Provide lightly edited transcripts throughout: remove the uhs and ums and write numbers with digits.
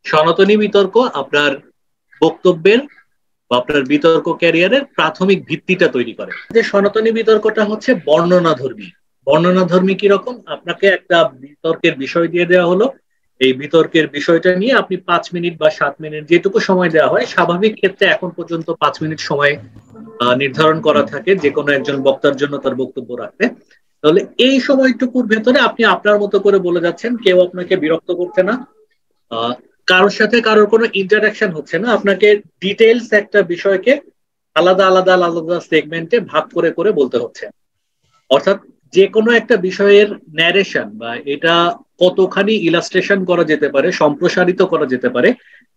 সনাতনী বিতর্ক আপনার বক্তব্যের বা আপনার বিতর্ক ক্যারিয়ারের প্রাথমিক ভিত্তিটা তৈরি করে। যে সনাতনী বিতর্কটা হচ্ছে বর্ণনাধর্মী। বর্ণনাধর্মী কিরকম? আপনাকে একটা বিতর্কের বিষয় দিয়ে দেওয়া হলো, এই বিতর্কের বিষয়টা নিয়ে আপনি 5 মিনিট বা 7 মিনিট যেটুকু সময় দেওয়া হয়, স্বাভাবিক ক্ষেত্রে এখন পর্যন্ত 5 মিনিট সময় নির্ধারণ করা থাকে যে কোনো একজন বক্তার জন্য তার বক্তব্য রাখতে। তাহলে এই সময়টুকুর ভেতরে আপনি আপনার মতো করে বলে যাচ্ছেন, কেউ আপনাকে বিরক্ত করছে না, আহ, কারোর সাথে কারোর কোনো ইন্টারাকশন হচ্ছে না, আপনাকে ডিটেলস একটা বিষয়কে আলাদা আলাদা আলাদা সেগমেন্টে ভাগ করে করে বলতে হচ্ছে। অর্থাৎ যে কোনো একটা বিষয়ের ন্যারেশন বা এটা কতখানি ইলাস্ট্রেশন করা যেতে পারে, সম্প্রসারিত করা যেতে পারে,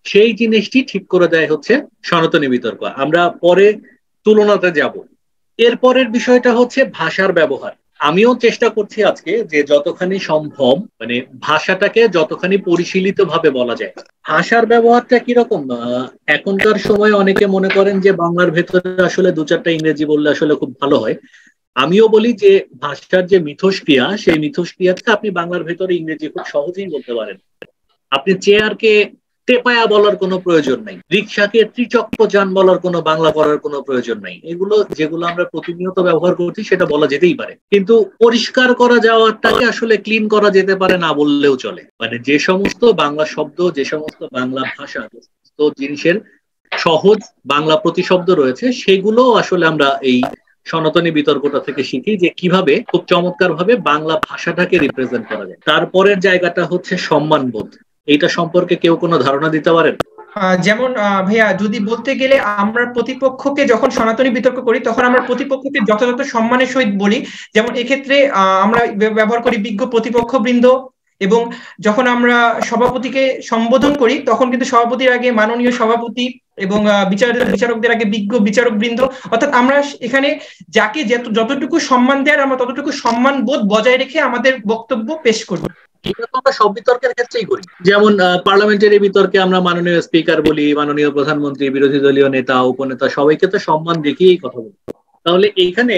সেই জিনিসটি ঠিক করে দেয় হচ্ছে সনাতনী বিতর্ক। আমরা পরে তুলনাতে যাব। এরপরের বিষয়টা হচ্ছে ভাষার ব্যবহার। আমিও চেষ্টা করছি আজকে যে যতখানি সম্ভব মানে ভাষাটাকে যতখানি পরিশীলিত ভাবে বলা যায়। ভাষার ব্যবহারটা কিরকম? এখনকার সময় অনেকে মনে করেন যে বাংলার ভেতরে আসলে 2-4টা ইংরেজি বললে আসলে খুব ভালো হয়। আমিও বলি যে ভাষার যে মিথস্ক্রিয়া, সেই মিথস্ক্রিয়াকে আপনি বাংলার ভেতরে ইংরেজি খুব সহজেই বলতে পারেন। আপনি চেয়ারকে টেপায়া বলার কোনো প্রয়োজন নাই, রিক্সাকে ত্রিচক্র যান বলার কোনো বাংলা করার কোনো প্রয়োজন নাই। এগুলো যেগুলো আমরা প্রতিনিয়ত ব্যবহার করছি সেটা বলা যেতেই পারে, কিন্তু পরিষ্কার করা যাওয়াটাকে আসলে ক্লিন করা যেতে পারে না বললেও চলে। মানে যে সমস্ত বাংলা শব্দ, যে সমস্ত বাংলা ভাষা, যে সমস্ত জিনিসের সহজ বাংলা প্রতিশব্দ রয়েছে, সেগুলো আসলে আমরা এই সনাতনী বিতর্কটা থেকে শিখি যে কিভাবে খুব চমৎকার ভাবে বাংলা ভাষাটাকে রিপ্রেজেন্ট করা যায়। তারপরের জায়গাটা হচ্ছে সম্মানবোধ। এইটা সম্পর্কে কেউ কোনো ধারণা দিতে পারেন? যেমন ভাইয়া, যদি বলতে গেলে আমরা প্রতিপক্ষকে যখন সনাতনী বিতর্ক করি তখন আমরা প্রতিপক্ষকে যথাযথ সম্মানের সহিত বলি। যেমন এক্ষেত্রে আমরা ব্যবহার করি বিজ্ঞ প্রতিপক্ষ বৃন্দ, এবং যখন আমরা সভাপতিকে সম্বোধন করি তখন কিন্তু সভাপতির আগে মাননীয় সভাপতি, এবং বিচারকদের আগে বিজ্ঞ বিচারক বৃন্দ। অর্থাৎ আমরা এখানে যাকে যতটুকু সম্মান দেয় আমরা ততটুকু সম্মান বোধ বজায় রেখে আমাদের বক্তব্য পেশ করি। এটা তো আমরা সব বিতর্কের ক্ষেত্রেই করি। যেমন পার্লামেন্টারি বিতর্কে আমরা মাননীয় স্পিকার বলি, মাননীয় প্রধানমন্ত্রী, বিরোধী দলীয় নেতা, উপনেতা সবাইকে তো সম্মান দেখিয়েই কথা বলি। তাহলে এইখানে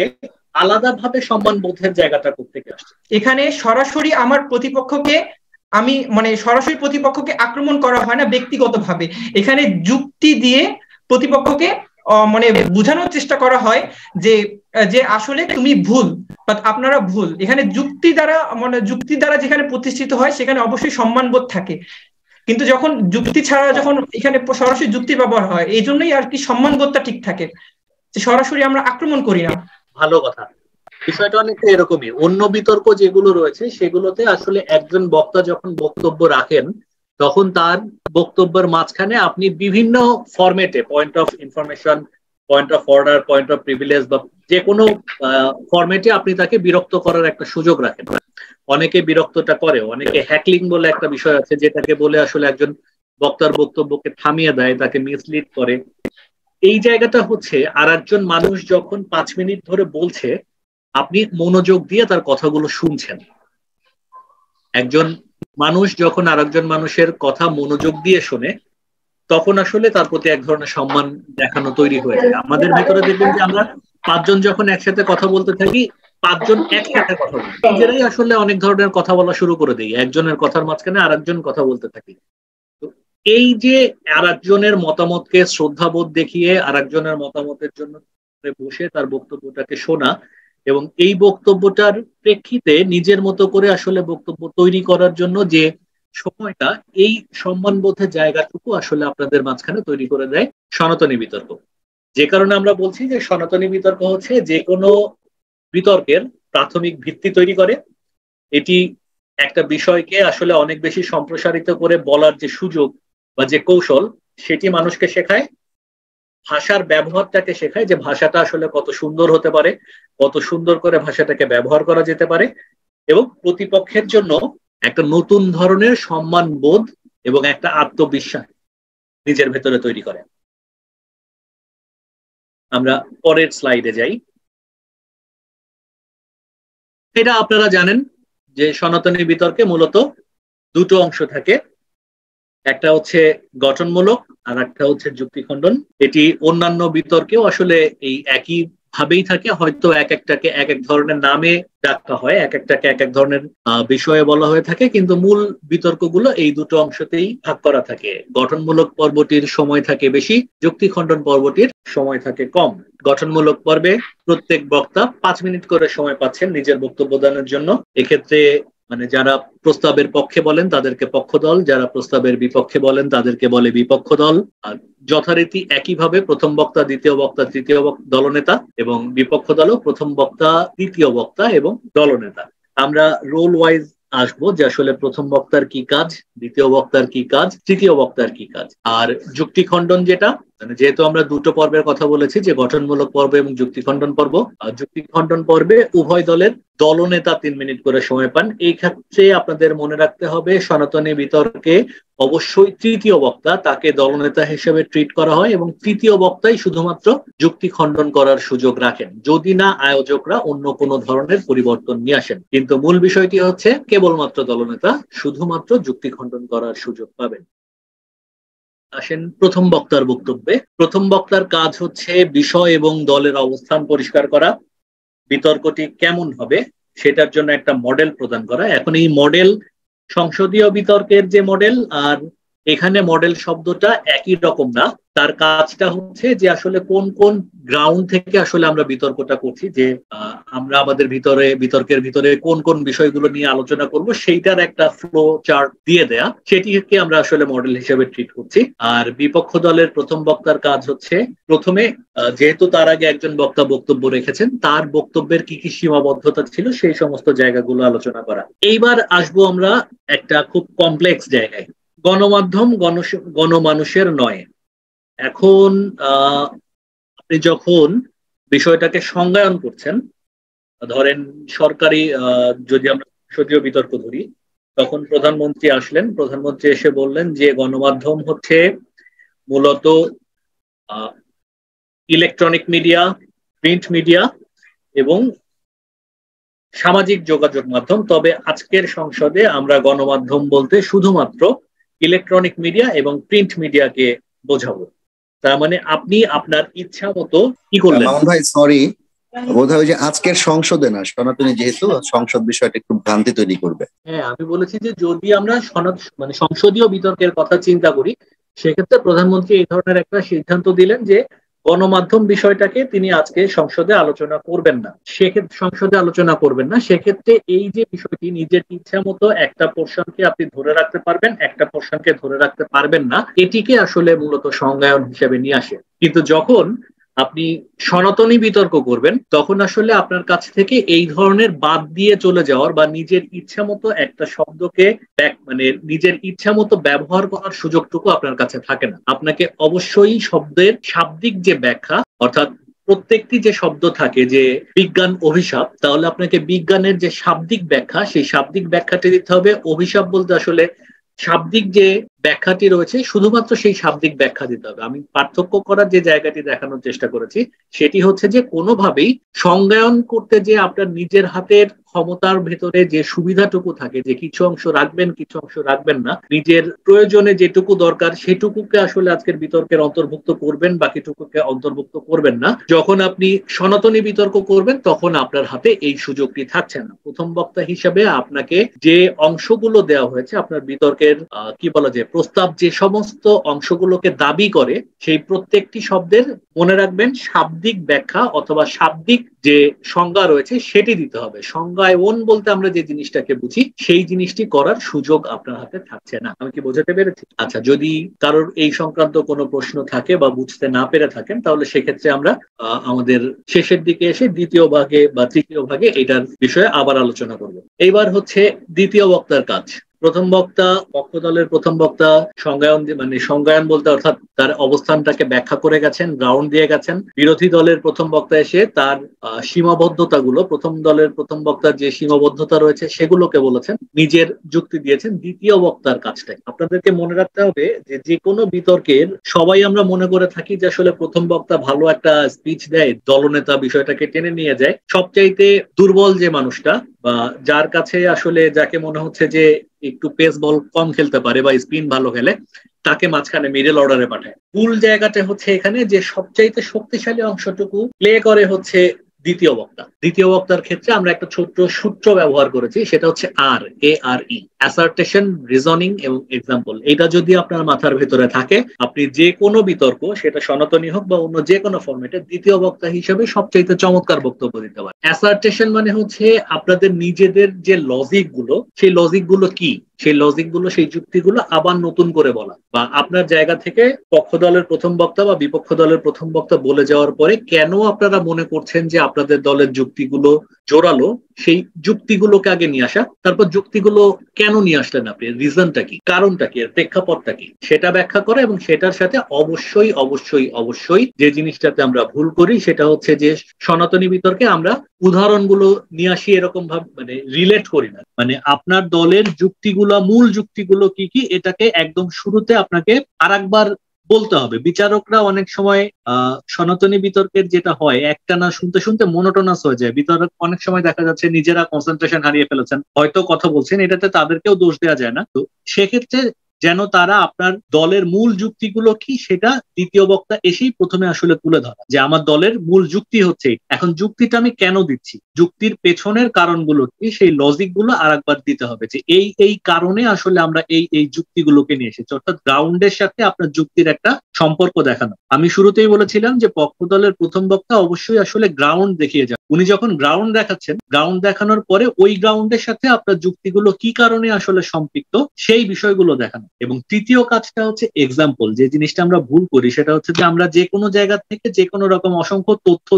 আলাদাভাবে সম্মান বোধের জায়গাটা কোত্থেকে আসছে? এখানে সরাসরি আমার প্রতিপক্ষকে আমি মানে সরাসরি প্রতিপক্ষকে আক্রমণ করা হয় না ব্যক্তিগতভাবে। এখানে যুক্তি দিয়ে প্রতিপক্ষকে মানে বোঝানোর চেষ্টা করা হয় যে যে আসলে তুমি ভুল বা আপনারা ভুল। এখানে যুক্তি দ্বারা যেখানে প্রতিষ্ঠিত হয় সেখানে অবশ্যই সম্মানবোধ থাকে। কিন্তু যখন যুক্তি ছাড়া যখন এখানে সরাসরি যুক্তি ব্যবহার হয়, এই জন্যই আর কি সম্মানবোধটা ঠিক থাকে, যে সরাসরি আমরা আক্রমণ করি না। ভালো কথা। বিষয়টা অনেকটা এরকমই। অন্য বিতর্ক যেগুলো রয়েছে সেগুলোতে আসলে একজন বক্তা যখন বক্তব্য রাখেন তখন তার বক্তব্যের মাঝখানে আপনি বিভিন্ন ফরম্যাটে point of information, point of order, point of privilege বা যে কোনো ফরম্যাটে আপনি তাকে বিরক্ত করার একটা সুযোগ রাখেন। অনেকে বিরক্তটা করে, অনেকে হ্যাকলিং বলে একটা বিষয় আছে যেটাকে বলে আসলে একজন বক্তার বক্তব্যকে থামিয়ে দেয়, তাকে মিসলিড করে। এই জায়গাটা হচ্ছে আর একজন মানুষ যখন 5 মিনিট ধরে বলছে, আপনি মনোযোগ দিয়ে তার কথাগুলো শুনছেন। একজন মানুষ যখন আরেকজন মানুষের কথা মনোযোগ দিয়ে শোনে তখন আসলে তার প্রতি এক ধরনের সম্মান দেখানো তৈরি হয়ে যায়। আমাদের ভেতরে দেখবেন যে আমরা 5জন যখন একসাথে কথা বলতে থাকি, 5জন একসাথে কথা বলি, নিজেরাই আসলে অনেক ধরনের কথা বলা শুরু করে দিই, একজনের কথার মাঝখানে আরেকজন কথা বলতে থাকি। তো এই যে আরেকজনের মতামতকে শ্রদ্ধাবোধ দেখিয়ে আরেকজনের মতামতের জন্য বসে তার বক্তব্যটাকে শোনা এবং এই বক্তব্যটার প্রেক্ষিতে নিজের মতো করে আসলে বক্তব্য তৈরি করার জন্য যে সময়টা, এই সম্মানবোধের জায়গাটুকু আসলে আপনাদের মাঝখানে তৈরি করে দেয় সনাতনী বিতর্ক। যে কারণে আমরা বলছি যে সনাতনী বিতর্ক হচ্ছে যে কোনো বিতর্কের প্রাথমিক ভিত্তি তৈরি করে। এটি একটা বিষয়কে আসলে অনেক বেশি সম্প্রসারিত করে বলার যে সুযোগ বা যে কৌশল, সেটি মানুষকে শেখায়। ভাষার ব্যবহারটাকে শেখায় যে ভাষাটা আসলে কত সুন্দর হতে পারে, কত সুন্দর করে ভাষাটাকে ব্যবহার করা যেতে পারে, এবং প্রতিপক্ষের জন্য একটা নতুন ধরনের সম্মান বোধ এবং একটা আত্মবিশ্বাস নিজের ভেতরে তৈরি করে। আমরা পরের স্লাইডে যাই। এটা আপনারা জানেন যে সনাতনী বিতর্কে মূলত দুটো অংশ থাকে, একটা হচ্ছে গঠনমূলক আর একটা হচ্ছে যুক্তি খণ্ডন। এটি অন্যান্য বিতর্কেও আসলে এই একই ভাবেই থাকে, হয়তো এক একটাকে এক এক ধরনের নামে ডাকা হয়, এক একটাকে এক এক ধরনের বিষয়ে বলা হয়ে থাকে, কিন্তু মূল বিতর্কগুলো এই দুটো অংশতেই ভাগ করা থাকে। গঠনমূলক পর্বটির সময় থাকে বেশি, যুক্তি খণ্ডন পর্বটির সময় থাকে কম। গঠনমূলক পর্বে প্রত্যেক বক্তা 5 মিনিট করে সময় পাচ্ছেন নিজের বক্তব্য দানের জন্য। এক্ষেত্রে মানে যারা প্রস্তাবের পক্ষে বলেন তাদেরকে পক্ষ দল, যারা প্রস্তাবের বিপক্ষে বলেন তাদেরকে বলে বিপক্ষ দল। আর যথারীতি একইভাবে প্রথম বক্তা, দ্বিতীয় বক্তা, তৃতীয় দলনেতা, এবং বিপক্ষ দলও প্রথম বক্তা, তৃতীয় বক্তা এবং দলনেতা। আমরা রোল ওয়াইজ আসবো যে আসলে প্রথম বক্তার কি কাজ, দ্বিতীয় বক্তার কি কাজ, তৃতীয় বক্তার কি কাজ। আর যুক্তি খণ্ডন যেটা, মানে যেহেতু আমরা দুটো পর্বের কথা বলেছি, যে গঠনমূলক পর্ব এবং যুক্তি খণ্ডন পর্ব, আর যুক্তি খণ্ডন পর্বে উভয় দলের দলনেতা 3 মিনিট করে সময় পান। এই ক্ষেত্রে আপনাদের মনে রাখতে হবে সনাতনী বিতর্কে অবশ্যই তৃতীয় বক্তা, তাকে দলনেতা হিসেবে ট্রিট করা হয়, এবং তৃতীয় বক্তাই শুধুমাত্র যুক্তি খণ্ডন করার সুযোগ রাখেন, যদি না আয়োজকরা অন্য কোনো ধরনের পরিবর্তন নিয়ে আসেন। কিন্তু মূল বিষয়টি হচ্ছে কেবলমাত্র দলনেতা শুধুমাত্র যুক্তি খণ্ডন করার সুযোগ পাবেন। আসেন প্রথম বক্তার বক্তব্যে। প্রথম বক্তার কাজ হচ্ছে বিষয় এবং দলের অবস্থান পরিষ্কার করা, বিতর্কটি কেমন হবে সেটার জন্য একটা মডেল প্রদান করা। এখন এই মডেল সংসদীয় বিতর্কের যে মডেল, আর এখানে মডেল শব্দটা একই রকম না। তার কাজটা হচ্ছে যে আসলে কোন কোন গ্রাউন্ড থেকে আসলে আমরা বিতর্কটা করছি, যে আমরা আমাদের বিতর্কের ভিতরে কোন কোন বিষয়গুলো নিয়ে আলোচনা করব সেইটার একটা ফ্লো চার্ট দিয়ে দেয়া, সেটিকে আমরা আসলে মডেল হিসেবে ট্রিট করছি। আর বিপক্ষ দলের প্রথম বক্তার কাজ হচ্ছে প্রথমে, যেহেতু তার আগে একজন বক্তা বক্তব্য রেখেছেন, তার বক্তব্যের কি কি সীমাবদ্ধতা ছিল সেই সমস্ত জায়গাগুলো আলোচনা করা। এইবার আসবো আমরা একটা খুব কমপ্লেক্স জায়গায়, গণমাধ্যম গণমানুষের নয়। এখন আপনি যখন বিষয়টাকে সংজ্ঞায়ন করছেন, ধরেন সরকারি, যদি আমরা সংসদীয় বিতর্ক ধরি, তখন প্রধানমন্ত্রী আসলেন, প্রধানমন্ত্রী এসে বললেন যে গণমাধ্যম হচ্ছে মূলত ইলেকট্রনিক মিডিয়া, প্রিন্ট মিডিয়া এবং সামাজিক যোগাযোগ মাধ্যম। তবে আজকের সংসদে আমরা গণমাধ্যম বলতে শুধুমাত্র ইলেকট্রনিক মিডিয়া এবং প্রিন্ট মিডিয়াকে বোঝাবো। তার মানে আপনি আপনার ইচ্ছা মতো কি করলেন। মামুন ভাই সরি, বোধহয় যে আজকের সংসদে না, সনাতনী যেহেতু সংসদ বিষয়টা একটু ভ্রান্তি তৈরি করবে। হ্যাঁ, আমি বলেছি যে যদি আমরা মানে সংসদীয় বিতর্কের কথা চিন্তা করি, সেক্ষেত্রে প্রধানমন্ত্রী এই ধরনের একটা সিদ্ধান্ত দিলেন যে গণমাধ্যম বিষয়টাকে তিনি আজকে সংসদে আলোচনা করবেন না। সেক্ষেত্রে এই যে বিষয়টি, নিজের ইচ্ছা মতো একটা পোর্শনকে আপনি ধরে রাখতে পারবেন, একটা পোর্শনকে ধরে রাখতে পারবেন না, এটিকে আসলে মূলত সংজ্ঞায়ন হিসেবে নিয়ে আসে। কিন্তু যখন আপনি সনাতনী বিতর্ক করবেন, তখন আসলে আপনার কাছ থেকে এই ধরনের বাদ দিয়ে চলে যাওয়ার বা নিজের ইচ্ছা মতো একটা শব্দকে মানে নিজের ইচ্ছা মতো ব্যবহার করার সুযোগটুকু আপনার কাছে থাকে না। আপনাকে অবশ্যই শব্দের শাব্দিক যে ব্যাখ্যা, অর্থাৎ প্রত্যেকটি যে শব্দ থাকে যে বিজ্ঞান অভিশাপ, তাহলে আপনাকে বিজ্ঞানের যে শাব্দিক ব্যাখ্যা, সেই শাব্দিক ব্যাখ্যাটি দিতে হবে। অভিশাপ বলতে আসলে শাব্দিক যে ব্যাখ্যাটি রয়েছে, শুধুমাত্র সেই শাব্দিক ব্যাখ্যা দিতে হবে। আমি পার্থক্য করার যে জায়গাটি দেখানোর চেষ্টা করেছি, সেটি হচ্ছে যে কোনোভাবেই সংজ্ঞায়ন করতে যে আপনার নিজের হাতের ক্ষমতার ভেতরে যে সুবিধাটুকু থাকে, যে কিছু অংশ রাখবেন কিছু অংশ রাখবেন না, নিজের প্রয়োজনে যেটুকু দরকার সেটুকুকে আসলে আজকের বিতর্কের অন্তর্ভুক্ত করবেন, বাকিটুকুকে অন্তর্ভুক্ত করবেন না। যখন আপনি সনাতনী বিতর্ক করবেন, তখন আপনার হাতে এই সুযোগটি থাকছে না। প্রথম বক্তা হিসেবে আপনাকে যে অংশগুলো দেওয়া হয়েছে, আপনার বিতর্কের কি বলা যায়, প্রস্তাব যে সমস্ত অংশগুলোকে দাবি করে, সেই প্রত্যেকটি শব্দের মনে রাখবেন শাব্দিক ব্যাখ্যা অথবা শাব্দিক যে সংজ্ঞা রয়েছে সেটি দিতে হবে। সংজ্ঞায়ন বলতে আমরা যে জিনিসটাকে বুঝি, সেই জিনিসটি করার সুযোগ আপনার হাতে থাকছে না। আমি কি বোঝাতে পেরেছি? আচ্ছা, যদি কারোর এই সংক্রান্ত কোনো প্রশ্ন থাকে বা বুঝতে না পেরে থাকেন, তাহলে সেক্ষেত্রে আমরা আমাদের শেষের দিকে এসে দ্বিতীয় ভাগে বা তৃতীয় ভাগে এটার বিষয়ে আবার আলোচনা করব। এইবার হচ্ছে দ্বিতীয় বক্তার কাজ। প্রথম বক্তা, পক্ষ দলের প্রথম বক্তা সংজ্ঞায়ন বলতে অর্থাৎ তার অবস্থানটাকে ব্যাখ্যা করে গেছেন, গ্রাউন্ড দিয়ে গেছেন। বিরোধী দলের প্রথম বক্তা এসে তার সীমাবদ্ধতাগুলো, প্রথম দলের প্রথম বক্তার যে সীমাবদ্ধতা রয়েছে সেগুলোকে বলেছেন, নিজের যুক্তি দিয়েছেন। দ্বিতীয় বক্তার কাজটাই আপনাদেরকে মনে রাখতে হবে যে কোনো বিতর্কের সবাই আমরা মনে করে থাকি যে আসলে প্রথম বক্তা ভালো একটা স্পিচ দেয়, দলনেতা বিষয়টাকে টেনে নিয়ে যায়। সবচাইতে দুর্বল যে মানুষটা, বা যার কাছে আসলে যাকে মনে হচ্ছে যে একটু পেস বল কম খেলতে পারে বা স্পিন ভালো খেলে, তাকে মাঝখানে মিডল অর্ডারে পাঠায়। ভুল জায়গাটা হচ্ছে এখানে যে সবচাইতে শক্তিশালী অংশটুকু প্লে করে হচ্ছে দ্বিতীয় বক্তা। দ্বিতীয় বক্তার ক্ষেত্রে আমরা একটা ছোট্ট সূত্র ব্যবহার করেছি, সেটা হচ্ছে ARE, অ্যাসার্টেশন, রিজনিং এবং এক্সাম্পল। এটা যদি আপনার মাথার ভেতরে থাকে, আপনি যে কোনো বিতর্ক, সেটা সনাতনী হোক বা অন্য যে কোনো ফরম্যাটে, দ্বিতীয় বক্তা হিসেবে সবচাইতে চমৎকার বক্তব্য দিতে পারে। অ্যাসার্টেশন মানে হচ্ছে আপনাদের নিজেদের যে লজিক গুলো, সেই লজিক গুলো কি, সেই লজিক গুলো, সেই যুক্তিগুলো আবার নতুন করে বলা, বা আপনার জায়গা থেকে পক্ষ দলের প্রথম বক্তা বা বিপক্ষ দলের প্রথম বক্তা বলে যাওয়ার পরে কেন আপনারা মনে করছেন যে আপনাদের দলের যুক্তিগুলো জোরালো, সেই যুক্তিগুলোকে আগে নিয়ে আসা, তারপর যুক্তিগুলো কেন নিয়ে আসলেন আপনি, রিজনটা কি, কারণটা কি, প্রেক্ষাপটটা কি, সেটা ব্যাখ্যা করা। এবং সেটার সাথে অবশ্যই অবশ্যই অবশ্যই যে জিনিসটাতে আমরা ভুল করি সেটা হচ্ছে যে সনাতনী বিতর্কে আমরা উদাহরণগুলো নিয়ে আসি এরকম ভাবে, মানে রিলেট করি না। মানে আপনার দলের যুক্তিগুলো, মূল যুক্তিগুলো কি কি, এটাকে একদম শুরুতে আপনাকে আরেকবার বলতে হবে। বিচারকরা অনেক সময় সনাতনী বিতর্কের যেটা হয়, একটানা শুনতে শুনতে মনোটোনাস হয়ে যায়। বিতর্ক অনেক সময় দেখা যাচ্ছে নিজেরা কনসেন্ট্রেশন হারিয়ে ফেলেছেন, হয়তো কথা বলছেন, এটাতে তাদেরকেও দোষ দেওয়া যায় না। তো সেক্ষেত্রে যেন তারা আপনার দলের মূল যুক্তিগুলো কি সেটা দ্বিতীয় বক্তা এসেই প্রথমে আসলে তুলে ধরা, যে আমার দলের মূল যুক্তি হচ্ছে এখন যুক্তিটা আমি কেন দিচ্ছি, যুক্তির পেছনের কারণগুলো কি, সেই লজিক গুলো আরেকবার দিতে হবে, যে এই এই কারণে আসলে আমরা এই এই যুক্তিগুলোকে নিয়ে এসেছি। অর্থাৎ গ্রাউন্ডের সাথে আপনার যুক্তির একটা সম্পর্ক দেখানো। আমি শুরুতেই বলেছিলাম যে পক্ষ দলের প্রথম বক্তা অবশ্যই আসলে গ্রাউন্ড দেখিয়ে যান। উনি যখন গ্রাউন্ড দেখাচ্ছেন, গ্রাউন্ড দেখানোর পরে ওই গ্রাউন্ডের সাথে আপনার যুক্তিগুলো কি কারণে আসলে সম্পৃক্ত, সেই বিষয়গুলো দেখানো। এবং তৃতীয় কাজটা হচ্ছে এক্সাম্পল। যে জিনিসটা আমরা ভুল করি সেটা হচ্ছে যে আমরা যে কোনো জায়গা থেকে যে কোনো রকম অসংখ্য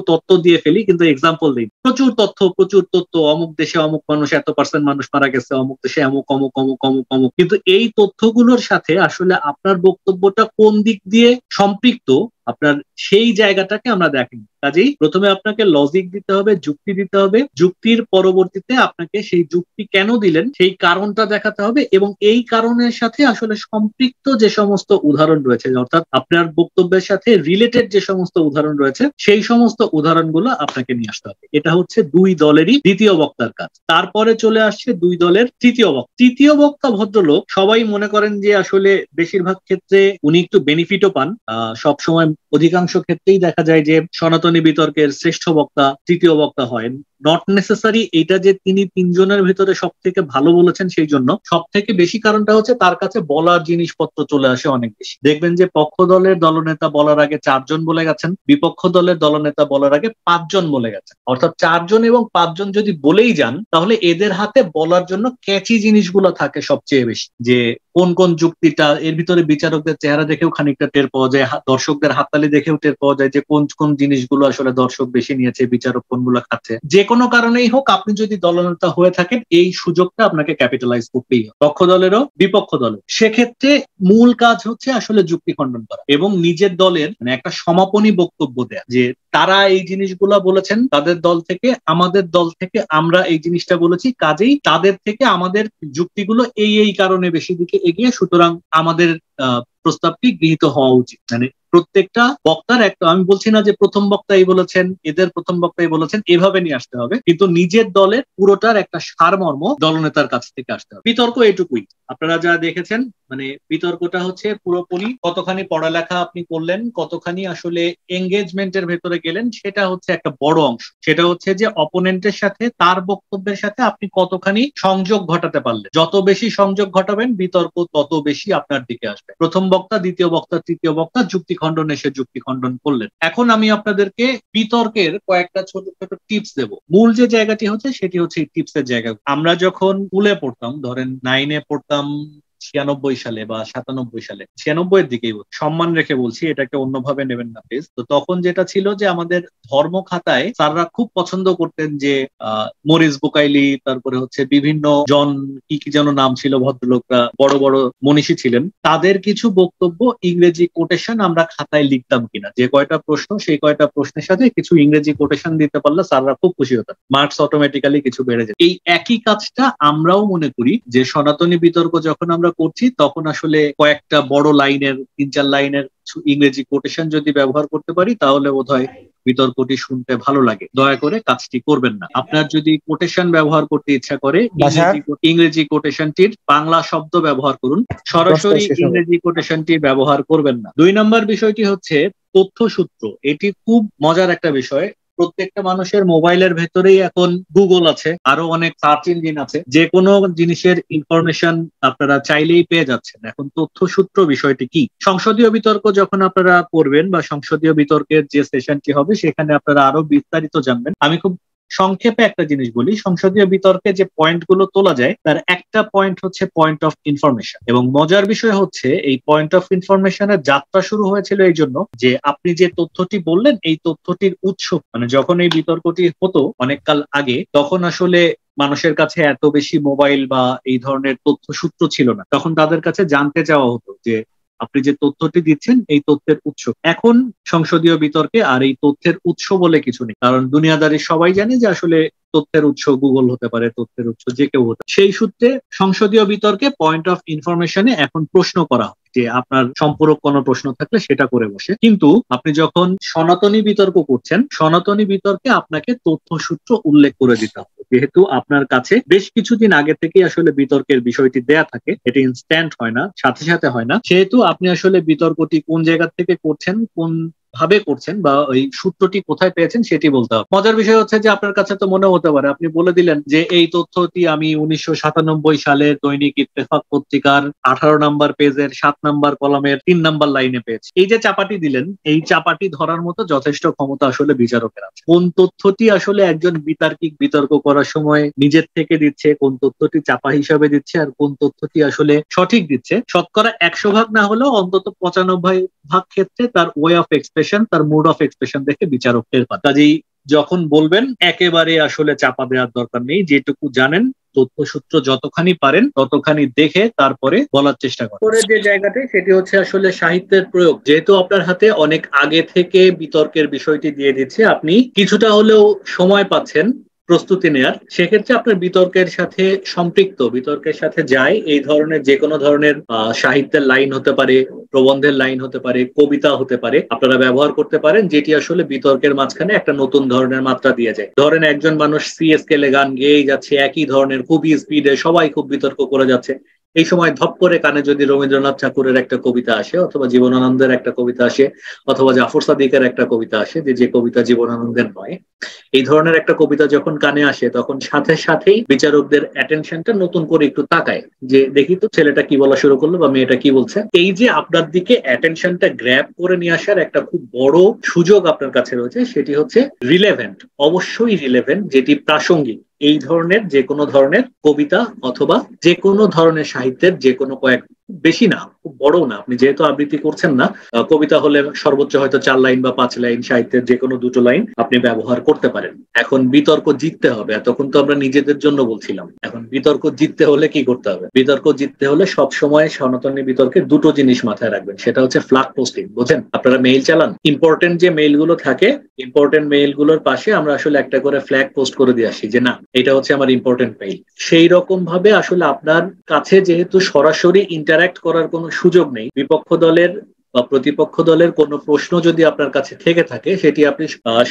তথ্য দিয়ে ফেলি, কিন্তু এক্সাম্পল দিই। প্রচুর তথ্য, অমুক দেশে অমুক মানুষ, এত পার্সেন্ট মানুষ মারা গেছে, অমুক দেশে অমুক অমুক অমুক অমুক অমুক, কিন্তু এই তথ্যগুলোর সাথে আসলে আপনার বক্তব্যটা কোন দিক দিয়ে সম্পৃক্ত, আপনার সেই জায়গাটাকে আমরা দেখেন। কাজেই প্রথমে আপনাকে লজিক দিতে হবে, যুক্তি দিতে হবে, যুক্তির পরবর্তীতে আপনাকে সেই যুক্তি কেন দিলেন সেই কারণটা দেখাতে হবে, এবং এই কারণের সাথে আসলে সম্পৃক্ত যে সমস্ত উদাহরণ রয়েছে, অর্থাৎ আপনার বক্তব্যের সাথে রিলেটেড যে সমস্ত উদাহরণ রয়েছে, সেই সমস্ত উদাহরণগুলো আপনাকে নিয়ে আসতে হবে। এটা হচ্ছে দুই দলেরই দ্বিতীয় বক্তার কাজ। তারপরে চলে আসছে দুই দলের তৃতীয় বক্তা। তৃতীয় বক্তা ভদ্রলোক সবাই মনে করেন যে আসলে বেশিরভাগ ক্ষেত্রে উনি একটু বেনিফিটও পান। সবসময় অধিকাংশ ক্ষেত্রেই দেখা যায় যে সনাতনী বিতর্কের শ্রেষ্ঠ বক্তা তৃতীয় বক্তা হয়। নট নেসেসারি এটা যে তিনি তিনজনের ভিতরে সব থেকে ভালো বলেছেন সেই জন্য, সব থেকে বেশি কারণটা হচ্ছে তার কাছে বলার জিনিসপত্র চলে আসে অনেক বেশি। দেখবেন যে পক্ষ দলের দলনেতা বলার আগে 4 জন বলে গেছেন, বিপক্ষ দলের দলনেতা বলার আগে 5 জন বলে গেছেন। অর্থাৎ 4 জন এবং 5 জন যদি বলেই যান, তাহলে এদের হাতে বলার জন্য ক্যাচি জিনিসগুলো থাকে সবচেয়ে বেশি। যে কোন কোন যুক্তিটা, এর ভিতরে বিচারকদের চেহারা দেখেও খানিকটা টের পাওয়া যায়, দর্শকদের হাততালি দেখেও টের পাওয়া যায় যে কোন কোন জিনিসগুলো আসলে দর্শক বেশি নিয়েছে, বিচারক কোনগুলো খাচ্ছে। যে কোনো কারণেই হোক, আপনি যদি দলনেতা হয়ে থাকেন, এই সুযোগটা আপনাকে ক্যাপিটালাইজ করতেই হবে, পক্ষ দলেরও বিপক্ষ দলের। সেক্ষেত্রে মূল কাজ হচ্ছে আসলে যুক্তি খণ্ডন করা এবং নিজের দলের মানে একটা সমাপনী বক্তব্য দেয়া, যে তারা এই জিনিসগুলা বলেছেন তাদের দল থেকে, আমাদের দল থেকে আমরা এই জিনিসটা বলেছি, কাজেই তাদের থেকে আমাদের যুক্তিগুলো এই এই কারণে বেশি দিকে এগিয়ে, সুতরাং আমাদের প্রস্তাবটি গৃহীত হওয়া উচিত। মানে প্রত্যেকটা বক্তার একটা, আমি বলছি না যে প্রথম বক্তাই বলেছেন, এদের প্রথম বক্তাই বলেছেন, এভাবে নিয়ে আসতে হবে, কিন্তু নিজের দলের পুরোটার একটা সারমর্ম দলনেতার কাছ থেকে আসতে হবে। বিতর্ক এটুকুই, আপনারা যা দেখেছেন মানে বিতর্কটা হচ্ছে পুরোপুরি কতখানি পড়ালেখা আপনি করলেন, কতখানি আসলে এঙ্গেজমেন্টের ভেতরে গেলেন, সেটা হচ্ছে একটা বড় অংশ। সেটা হচ্ছে যে অপোনেন্টের সাথে তার বক্তব্যের সাথে আপনি কতখানি সংযোগ ঘটাতে পারলেন। যত বেশি সংযোগ ঘটাবেন, বিতর্ক তত বেশি আপনার দিকে আসবে। প্রথম বক্তা, দ্বিতীয় বক্তা, তৃতীয় বক্তা যুক্তি খণ্ডন এসে যুক্তি খণ্ডন করলেন। এখন আমি আপনাদেরকে বিতর্কের কয়েকটা ছোট ছোট টিপস দেব। মূল যে জায়গাটি হচ্ছে সেটি হচ্ছে এই টিপসের জায়গা। আমরা যখন স্কুলে পড়তাম, ধরেন 9-এ পড়তাম 96 সালে বা 97 সালে, 96 এর দিকেই সম্মান রেখে বলছি, এটাকে অন্যভাবে নেবেন না প্লিজ। তো তখন যেটা ছিল যে আমাদের ধর্ম খাতায় স্যাররা খুব পছন্দ করতেন যে মরিস বুকাইলি, তারপরে হচ্ছে বিভিন্ন জন, কি কি যেন নাম ছিল, ভদ্রলোকরা বড় বড় মনীষী ছিলেন, তাদের কিছু বক্তব্য ইংরেজি কোটেশন আমরা খাতায় লিখতাম কিনা। যে কয়টা প্রশ্ন, সেই কয়টা প্রশ্নের সাথে কিছু ইংরেজি কোটেশন দিতে পারলে স্যাররা খুব খুশি হতেন, মার্কস অটোমেটিক্যালি কিছু বেড়ে যায়। এই একই কাজটা আমরাও মনে করি যে সনাতনী বিতর্ক যখন আমরা করছি তখন আসলে কয়েকটা বড় লাইনের 3-4 লাইনের ইংরেজি কোটেশন যদি ব্যবহার করতে পারি তাহলে বোধহয় বিতর্কটি শুনতে ভালো লাগে। দয়া করে কাজটি করবেন না। আপনার যদি কোটেশন ব্যবহার করতে ইচ্ছা করে ইংরেজি কোটেশনটির বাংলা শব্দ ব্যবহার করুন, সরাসরি ইংরেজি কোটেশনটি ব্যবহার করবেন না। 2 নম্বর বিষয়টি হচ্ছে তথ্যসূত্র। এটি খুব মজার একটা বিষয়। প্রত্যেকটা মানুষের মোবাইলের ভেতরেই এখন গুগল আছে, আরো অনেক সার্চ ইঞ্জিন আছে, যে কোনো জিনিসের ইনফরমেশন আপনারা চাইলেই পেয়ে যাচ্ছেন। এখন তথ্যসূত্র বিষয়টি কি? সংসদীয় বিতর্ক যখন আপনারা পড়বেন বা সংসদীয় বিতর্কের যে সেশনটি হবে সেখানে আপনারা আরো বিস্তারিত জানবেন। আমি খুব সংক্ষেপে একটা জিনিস বলি, সংসদীয় বিতর্কে যে পয়েন্ট গুলো তোলা যায় তার একটা পয়েন্ট হচ্ছে পয়েন্ট অফ ইনফরমেশন, এবং মজার বিষয় হচ্ছে এই পয়েন্ট অফ ইনফরমেশনের যাত্রা শুরু হয়েছিল এই জন্য যে আপনি যে তথ্যটি বললেন এই তথ্যটির উৎস, মানে যখন এই বিতর্কটি হতো অনেককাল আগে তখন আসলে মানুষের কাছে এত বেশি মোবাইল বা এই ধরনের তথ্যসূত্র ছিল না, তখন তাদের কাছে জানতে চাওয়া হতো যে আপনি যে তথ্যটি দিচ্ছেন এই তথ্যের উৎস। এখন সংসদীয় বিতর্কে আর এই তথ্যের উৎস বলে কিছু নেই, কারণ দুনিয়াদারি সবাই জানে যে আসলে তথ্যের উৎস গুগল হতে পারে, তথ্যের উৎস যে কেউ হতে পারে। সেই সূত্রে সংসদীয় বিতর্কে পয়েন্ট অফ ইনফরমেশনে এখন প্রশ্ন করা হয় যে আপনার সম্পূরক কোনো প্রশ্ন থাকলে সেটা করে বসে। কিন্তু আপনি যখন সনাতনী বিতর্ক করছেন, সনাতনী বিতর্কে আপনাকে তথ্যসূত্র উল্লেখ করে দিতে হবে, যেহেতু আপনার কাছে বেশ কিছুদিন আগে থেকে আসলে বিতর্কের বিষয়টি দেয়া থাকে, এটি ইনস্ট্যান্ট হয় না, সাথে সাথে হয় না, সেহেতু আপনি আসলে বিতর্কটি কোন জায়গা থেকে করছেন, কোন ভাবে করছেন বা ওই সূত্রটি কোথায় পেয়েছেন সেটি বলতে হবে। মজার বিষয় হচ্ছে যে আপনার কাছে তো মনে হতে পারে আপনি বলে দিলেন যে এই তথ্যটি আমি 1997 সালের দৈনিক ইত্তেফাক পত্রিকার 18 নম্বর পেজের 7 নম্বর কলামের 3 নম্বর লাইনে পেয়েছি। এই যে চাপাটি দিলেন, এই চাপাটি ধরার মতো যথেষ্ট ক্ষমতা আসলে বিচারকের আছে। কোন তথ্যটি আসলে একজন বিতার্কিক বিতর্ক করার সময় নিজের থেকে দিচ্ছে, কোন তথ্যটি চাপা হিসাবে দিচ্ছে, আর কোন তথ্যটি আসলে সঠিক দিচ্ছে, শতকরা 100 ভাগ না হলেও অন্তত 95 ভাগ ক্ষেত্রে তার ওয়ে অফ এক্সপ্রেশন, তার মুড অফ এক্সপ্রেশন দেখে বিচারক টের পান। কাজেই যখন বলবেন একেবারে আসলে চাপা দেওয়ার দরকার নেই, যেটুকু জানেন তথ্যসূত্র যতখানি পারেন ততখানি দেখে তারপরে বলার চেষ্টা করেন। পরে যে জায়গাটা সেটি হচ্ছে আসলে সাহিত্যের প্রয়োগ। যেহেতু আপনার হাতে অনেক আগে থেকে বিতর্কের বিষয়টি দিয়ে দিচ্ছে, আপনি কিছুটা হলেও সময় পাচ্ছেন প্রস্তুতি নেয়ার, সেক্ষেত্রে আপনার বিতর্কের সাথে সম্পৃক্ত, বিতর্কের সাথে যায় এই ধরনের যে কোনো ধরনের সাহিত্যের লাইন হতে পারে, প্রবন্ধের লাইন হতে পারে, কবিতা হতে পারে, আপনারা ব্যবহার করতে পারেন, যেটি আসলে বিতর্কের মাঝখানে একটা নতুন ধরনের মাত্রা দিয়ে যায়। ধরেন একজন মানুষ সি স্কেলে গান গেয়েই যাচ্ছে একই ধরনের খুবই স্পিডে, সবাই খুব বিতর্ক করে যাচ্ছে, এই সময় ধপ করে কানে যদি রবীন্দ্রনাথ ঠাকুরের একটা কবিতা আসে, অথবা জীবনানন্দের একটা কবিতা আসে, অথবা জাফর সাদিকের একটা কবিতা আসে, যে কবিতা জীবনানন্দের নয়, এই ধরনের একটা কবিতা যখন কানে আসে তখন সাথে সাথেই বিচারকদের অ্যাটেনশনটা নতুন করে একটু তাকায় যে দেখি তো ছেলেটা কি বলা শুরু করলো বা মেয়েটা কি বলছে। এই যে আপনার দিকে অ্যাটেনশনটা গ্র্যাব করে নিয়ে আসার একটা খুব বড় সুযোগ আপনার কাছে রয়েছে, সেটি হচ্ছে রিলেভেন্ট, অবশ্যই রিলেভেন্ট, যেটি প্রাসঙ্গিক এই ধরনের যে কোনো ধরনের কবিতা অথবা যে কোনো ধরনের সাহিত্যের যে কোনো কয়েক, বেশি না, খুব বড় না, আপনি যেহেতু আবৃত্তি করছেন না, কবিতা হলে সর্বোচ্চ হয়তো 4 লাইন বা 5 লাইন, সাহিত্যের যে কোনো 2টো লাইন আপনি ব্যবহার করতে পারেন। এখন বিতর্ক জিততে হবে, এতক্ষণ তো আমরা নিজেদের জন্য বলছিলাম, এখন বিতর্ক জিততে হলে কি করতে হবে? বিতর্ক জিততে হলে সবসময় সনাতনী বিতর্কের 2টো জিনিস মাথায় রাখবেন, সেটা হচ্ছে ফ্ল্যাগ পোস্টিং। বুঝেন, আপনারা মেইল চালান, ইম্পর্টেন্ট যে মেইল গুলো থাকে, ইম্পর্টেন্ট মেইল গুলোর পাশে আমরা আসলে একটা করে ফ্ল্যাগ পোস্ট করে দিয়ে আসি যে না এটা হচ্ছে আমার ইম্পর্টেন্ট মেইল। সেই রকম ভাবে আসলে আপনার কাছে যেহেতু সরাসরি ইন্টারঅ্যাক্ট করার কোনো সুযোগ নেই, বিপক্ষ দলের বা প্রতিপক্ষ দলের কোনো প্রশ্ন যদি আপনার কাছে থেকে থাকে সেটি আপনি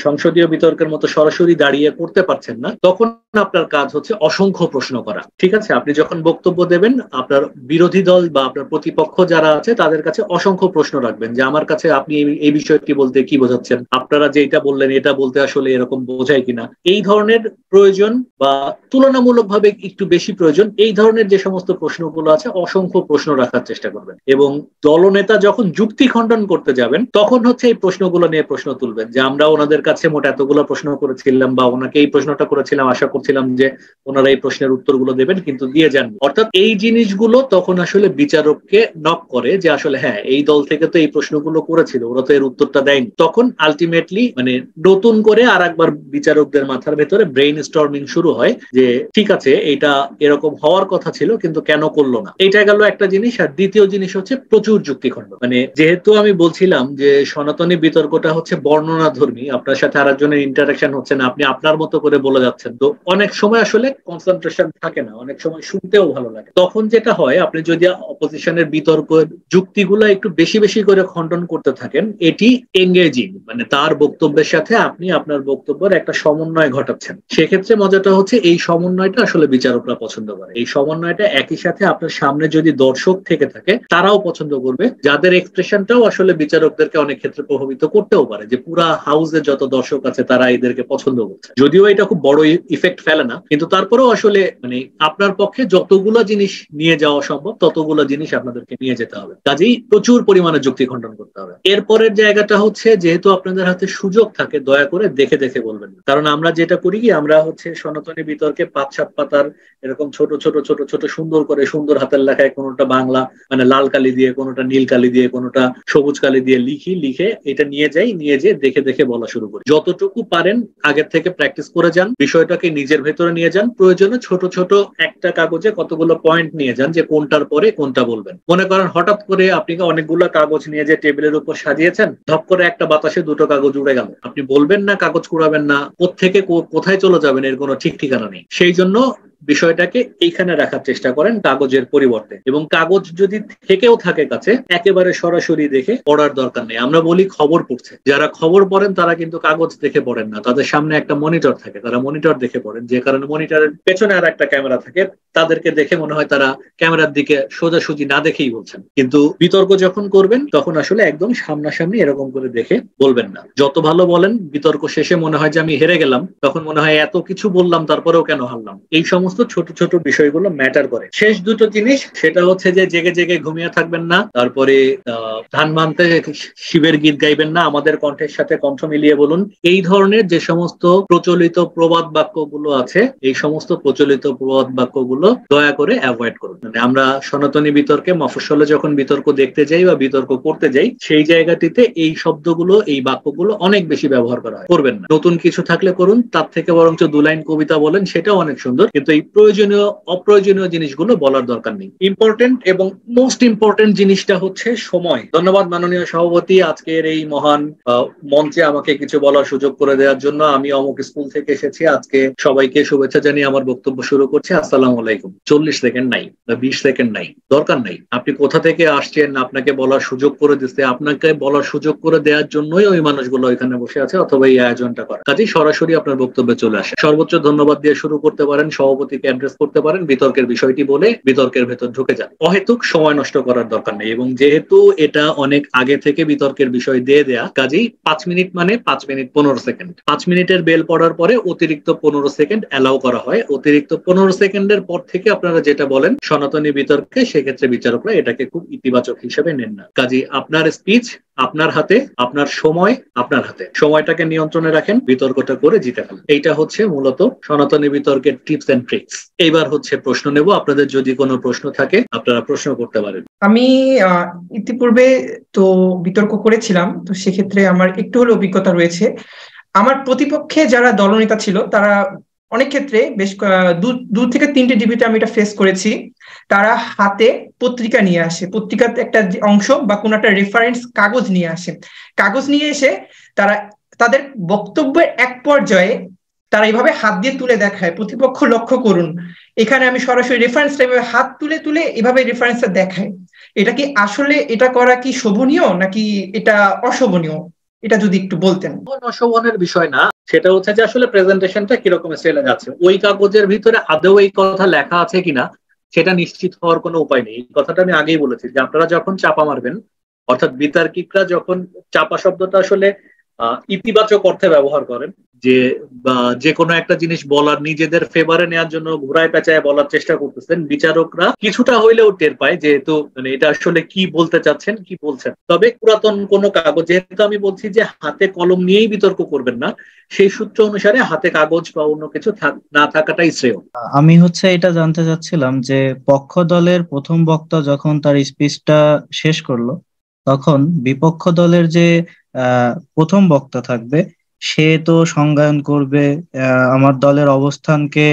সংসদীয় বিতর্কের মতো সরাসরি দাঁড়িয়ে করতে পারছেন না, তখন আপনার কাজ হচ্ছে অসংখ্য প্রশ্ন করা। ঠিক আছে, আপনি যখন বক্তব্য দেবেন আপনার বিরোধী দল বা আপনার প্রতিপক্ষ যারা আছে তাদের কাছে অসংখ্য প্রশ্ন রাখবেন যে আমার কাছে আপনি এই বিষয়টি বলতে কি বোঝাচ্ছেন, আপনারা যে এটা বললেন এটা বলতে আসলে এরকম বোঝায় কিনা, এই ধরনের প্রয়োজন বা তুলনামূলকভাবে একটু বেশি প্রয়োজন, এই ধরনের যে সমস্ত প্রশ্নগুলো আছে অসংখ্য প্রশ্ন রাখার চেষ্টা করবেন। এবং দলনেতা যখন যুক্তি খণ্ডন করতে যাবেন তখন হচ্ছে এই প্রশ্নগুলো নিয়ে প্রশ্ন তুলবেন যে আমরা ওনাদের কাছে মোট এতগুলো প্রশ্ন করেছিলাম বা ওনাকে এই প্রশ্নটা করেছিলাম, আশা করছিলাম যে ওনারা এই প্রশ্নের উত্তরগুলো দেবেন কিন্তু দিয়ে যান। অর্থাৎ এই জিনিসগুলো তখন আসলে বিচারককে নক করে যে আসলে হ্যাঁ এই দল থেকে তো এই প্রশ্নগুলো করেছিল, ওরা তো এর উত্তরটা দেয়নি। তখন আলটিমেটলি মানে নতুন করে আর একবার বিচারকদের মাথার ভেতরে ব্রেইন স্টর্মিং শুরু হয় যে ঠিক আছে এটা এরকম হওয়ার কথা ছিল কিন্তু কেন করলো না। এইটা গেল একটা জিনিস। আর দ্বিতীয় জিনিস হচ্ছে প্রচুর যুক্তি খণ্ডন, মানে যে যেহেতু আমি বলছিলাম যে সনাতনী বিতর্কটা হচ্ছে বর্ণনাধর্মী, আপনার সাথে আরেকজনের ইন্টারাকশন হচ্ছে না, আপনি আপনার মতো করে বলে যাচ্ছেন, তো অনেক সময় আসলে কনসেন্ট্রেশন থাকে না, অনেক সময় শুনতেও ভালো লাগে। তখন যেটা হয়, আপনি যদি অপোজিশনের বিতর্কের যুক্তিগুলো একটু বেশি বেশি করে খণ্ডন করতে থাকেন, এটি এঙ্গেজিং, মানে তার বক্তব্যের সাথে আপনি আপনার বক্তব্যের একটা সমন্বয় ঘটাচ্ছেন। সেক্ষেত্রে মজাটা হচ্ছে এই সমন্বয়টা আসলে বিচারকরা পছন্দ করে। এই সমন্বয়টা একই সাথে আপনার সামনে যদি দর্শক থেকে থাকে তারাও পছন্দ করবে, যাদের এক্সপ্রেশনটাও আসলে বিচারকদেরকে অনেক ক্ষেত্রে প্রভাবিত করতেও পারে, যে পুরা হাউসে যত দর্শক আছে তারা এদেরকে পছন্দ করছে। যদিও এটা খুব বড় ইফেক্ট ফেলে না, কিন্তু তারপরেও আসলে মানে আপনার পক্ষে যতগুলো জিনিস নিয়ে যাওয়া সম্ভব ততগুলো জিনিস আপনাদেরকে নিয়ে যেতে হবে। কাজেই প্রচুর পরিমাণে যুক্তি খণ্ডন করতে হবে। এরপরের জায়গাটা হচ্ছে, যেহেতু আপনাদের হাতে সুযোগ থাকে, দয়া করে দেখে দেখে বলবেন না। কারণ আমরা যেটা করি কি, আমরা হচ্ছে সনাতনী বিতর্কে 5-7 পাতার এরকম ছোট ছোট ছোট ছোট সুন্দর করে সুন্দর হাতের লেখায়, কোনোটা বাংলা মানে লাল কালি দিয়ে, কোনোটা নীল কালি দিয়ে, কোনোটা সবুজ কালি দিয়ে লিখে এটা নিয়ে যেয়ে দেখে দেখে বলা শুরু করি। যতটুকু পারেন আগের থেকে প্র্যাকটিস করে যান, বিষয়টাকে নিজের ভেতরে নিয়ে যান, প্রয়োজনে ছোট ছোট একটা কাগজে কতগুলো পয়েন্ট নিয়ে যান যে কোনটার পরে কোনটা বলবেন। মনে করেন হঠাৎ করে আপনি অনেকগুলো কাগজ নিয়ে যে টেবিলের উপর সাজিয়েছেন, ধপ করে একটা বাতাসে 2টো কাগজ উড়ে গেল, আপনি বলবেন না, কাগজ কুড়াবেন না, কোত্থেকে কোথায় চলে যাবেন এর কোনো ঠিক ঠিকানা নেই। সেই জন্য বিষয়টাকে এইখানে রাখার চেষ্টা করেন কাগজের পরিবর্তে, এবং কাগজ যদি থেকেও থাকে কাছে, একেবারে সরাসরি দেখে পড়ার দরকার নেই। আমরা বলি খবর পড়ছে, যারা খবর পড়েন তারা কিন্তু কাগজ দেখে পড়েন না, তাদের সামনে একটা মনিটর থাকে, তারা মনিটর দেখে পড়েন, যে কারণে মনিটরের পেছনে আর একটা ক্যামেরা থাকে, তাদেরকে দেখে মনে হয় তারা ক্যামেরার দিকে সোজাসুজি না দেখেই বলছেন। কিন্তু বিতর্ক যখন করবেন তখন আসলে একদম সামনাসামনি এরকম করে দেখে বলবেন না। যত ভালো বলেন, বিতর্ক শেষে মনে হয় যে আমি হেরে গেলাম, তখন মনে হয় এত কিছু বললাম তারপরেও কেন হারলাম। এই সমস্ত ছোট ছোট বিষয়গুলো ম্যাটার করে। শেষ দুটো জিনিস, সেটা হচ্ছে যে জেগে জেগে ঘুমিয়ে থাকবেন না, তারপরে ধান মানতে শিবের গীত গাইবেন না, আমাদের কণ্ঠের সাথে কণ্ঠ মিলিয়ে বলুন। এই ধরনের যে সমস্ত প্রচলিত প্রবাদ বাক্যগুলো আছে, এই সমস্ত প্রচলিত প্রবাদ বাক্যগুলো দয়া করে অ্যাভয়েড করুন। মানে আমরা সনাতনী বিতর্কে মফস্বলে যখন বিতর্ক দেখতে যাই বা বিতর্ক করতে যাই, সেই জায়গাটিতে এই শব্দগুলো, এই বাক্যগুলো অনেক বেশি ব্যবহার করা হয়। করবেন না। নতুন কিছু থাকলে করুন, তার থেকে বরঞ্চ 2 লাইন কবিতা বলেন, সেটাও অনেক সুন্দর, কিন্তু এই প্রয়োজনীয় অপ্রয়োজনীয় জিনিসগুলো বলার দরকার নেই। ইম্পর্টেন্ট এবং মোস্ট ইম্পর্টেন্ট জিনিসটা হচ্ছে সময়। ধন্যবাদ মাননীয় সভাপতি, আজকের এই মহান মঞ্চে আমাকে কিছু বলার সুযোগ করে দেওয়ার জন্য। আমি অমুক স্কুল থেকে এসেছি, আজকে সবাইকে শুভেচ্ছা জানিয়ে আমার বক্তব্য শুরু করছি। আসসালামু আলাইকুম। 40 সেকেন্ড নাই বা 20 সেকেন্ড নাই, দরকার নাই। আপনি কোথা থেকে আসছেন, আপনাকে বলার সুযোগ করে দিচ্ছে, আপনাকে বলার সুযোগ করে দেওয়ার জন্যই ওই মানুষগুলো এখানে বসে আছে অথবা এই আয়োজনটা করা। কাজেই সরাসরি আপনার বক্তব্যে চলে আসে। সর্বোচ্চ ধন্যবাদ দিয়ে শুরু করতে পারেন, সভাপতিকে অ্যাড্রেস করতে পারেন, বিতর্কের বিষয়টি বলে বিতর্কের ভেতর ঢুকে যান। অহেতুক সময় নষ্ট করার দরকার নেই। এবং যেহেতু এটা অনেক আগে থেকে বিতর্কের বিষয় দিয়ে দেয়া, কাজেই 5 মিনিট মানে 5 মিনিট 15 সেকেন্ড। 5 মিনিটের বেল পড়ার পরে অতিরিক্ত 15 সেকেন্ড অ্যালাউ করা হয়। অতিরিক্ত 15 সেকেন্ডের পর থেকে আপনারা যেটা বলেন সনাতনী বিতর্কে, সেক্ষেত্রে বিচারকরা এটাকে খুব ইতিবাচক হিসেবে নেন না। কাজেই আপনার স্পিচ আপনার হাতে, আপনার সময় আপনার হাতে, সময়টাকে নিয়ন্ত্রণে রাখেন, বিতর্কটা করে জিতে ফেলেন। এইটা হচ্ছে মূলত সনাতনী বিতর্কের টিপস এন্ড ট্রিক্স। এইবার হচ্ছে প্রশ্ন নেব, আপনাদের যদি কোনো প্রশ্ন থাকে আপনারা প্রশ্ন করতে পারেন। আমি ইতিপূর্বে তো বিতর্ক করেছিলাম, তো সেক্ষেত্রে আমার একটু হলেও অভিজ্ঞতা রয়েছে। আমার প্রতিপক্ষে যারা দলনেতা ছিল তারা অনেক ক্ষেত্রে বেশ 2 থেকে 3টে ডিবেটে আমি এটা ফেস করেছি। তারা হাতে পত্রিকা নিয়ে আসে, পত্রিকার একটা অংশ বা কোনো একটা রেফারেন্স কাগজ নিয়ে আসে। কাগজ নিয়ে এসে তারা তাদের বক্তব্যের এক পর্যায়ে তারা এইভাবে হাত দিয়ে তুলে দেখায়, প্রতিপক্ষ লক্ষ্য করুন, এখানে আমি সরাসরি রেফারেন্সটা এভাবে হাত তুলে তুলে এভাবে রেফারেন্সটা দেখায়। এটা কি আসলে এটা করা কি শোভনীয় নাকি এটা অশোভনীয়? এটা যদি একটু বলতেন। অশোভনের বিষয় না, সেটা হচ্ছে যে আসলে প্রেজেন্টেশনটা কিরকম স্টাইলে যাচ্ছে। ওই কাগজের ভিতরে আদৌ এই কথা লেখা আছে কিনা সেটা নিশ্চিত হওয়ার কোনো উপায় নেই। এই কথাটা আমি আগেই বলেছি যে আপনারা যখন চাপা মারবেন, অর্থাৎ বিতার্কিকরা যখন চাপা শব্দটা আসলে ইতিবাচক অর্থে ব্যবহার করেন, যে কোনো একটা জিনিস বলার, নিজেদের ফেভারে নেওয়ার জন্য ঘুরায় পেঁচায় বলার চেষ্টা করতেছেন, বিচারকরা কিছুটা হইলেও টের পায় যেহেতু মানে এটা আসলে কি বলতে চাচ্ছেন, কি বলছেন। তবে পুরাতন কোনো কাগজ, যেহেতু আমি বলছি যে হাতে কলম নিয়েই বিতর্ক করবেন না, সেই সূত্র অনুসারে হাতে কাগজ বা অন্য কিছু না থাকাটাই শ্রেয়। আমি এটা জানতে চাচ্ছিলাম যে পক্ষ দলের প্রথম বক্তা যখন তার স্পিচটা শেষ করলো, তখন বিপক্ষ দলের যে প্রথম বক্তা থাকবে সে তো সংজ্ঞায়ন করবে আমার দলের অবস্থানকে,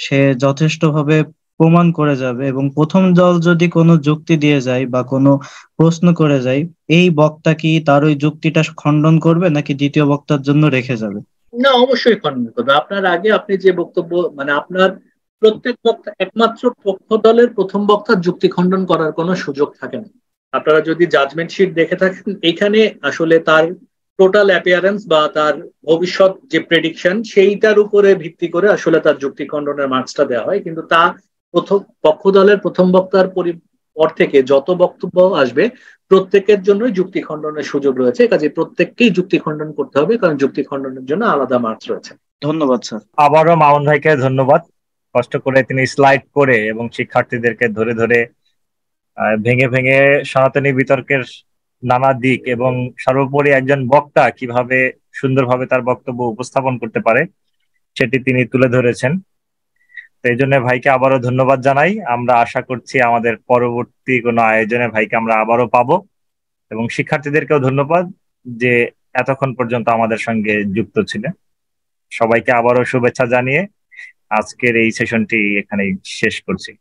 সে যথেষ্টভাবে প্রমাণ করে যাবে, এবং প্রথম দল যদি কোনো যুক্তি দিয়ে যায় বা কোনো প্রশ্ন করে যায়, এই বক্তা কি তার ওই যুক্তিটা খণ্ডন করবে নাকি দ্বিতীয় বক্তার জন্য রেখে যাবে? না, অবশ্যই খণ্ডন করবে। আপনার আগে আপনি যে বক্তব্য, মানে আপনার প্রত্যেক বক্তা, একমাত্র পক্ষ দলের প্রথম বক্তার যুক্তি খণ্ডন করার কোনো সুযোগ থাকে না। আপনারা যদি জাজমেন্ট শিট দেখে থাকেন, এখানে আসলে তার টোটাল অ্যাপিয়ারেন্স বা তার ভবিষ্যৎ যে প্রেডিকশন সেইটার উপরে ভিত্তি করে আসলে তার যুক্তি খণ্ডনের মার্কসটা দেওয়া হয়। কিন্তু তা প্রথম পক্ষ দলের প্রথম বক্তার পর থেকে যত বক্তব্য আসবে প্রত্যেকের জন্য যুক্তি খণ্ডনের সুযোগ রয়েছে, কাজে প্রত্যেককেই যুক্তি খণ্ডন করতে হবে, কারণ যুক্তি খণ্ডনের জন্য আলাদা মার্কস রয়েছে। ধন্যবাদ স্যার। আবারও মামুন ভাইকে ধন্যবাদ। কষ্ট করে তিনি স্লাইড করে এবং শিক্ষার্থীদেরকে ধরে ধরে ভেঙে ভেঙে সনাতনী বিতর্কের নানা দিক এবং সর্বোপরি একজন বক্তা কিভাবে সুন্দরভাবে তার বক্তব্য উপস্থাপন করতে পারে সেটি তিনি তুলে ধরেছেন। তো এই জন্য ভাইকে আবারও ধন্যবাদ জানাই। আমরা আশা করছি আমাদের পরবর্তী কোনো আয়োজনে ভাইকে আমরা আবারও পাবো, এবং শিক্ষার্থীদেরকেও ধন্যবাদ যে এতক্ষণ পর্যন্ত আমাদের সঙ্গে যুক্ত ছিলেন। সবাইকে আবারও শুভেচ্ছা জানিয়ে আজকের এই সেশনটি এখানেই শেষ করছি।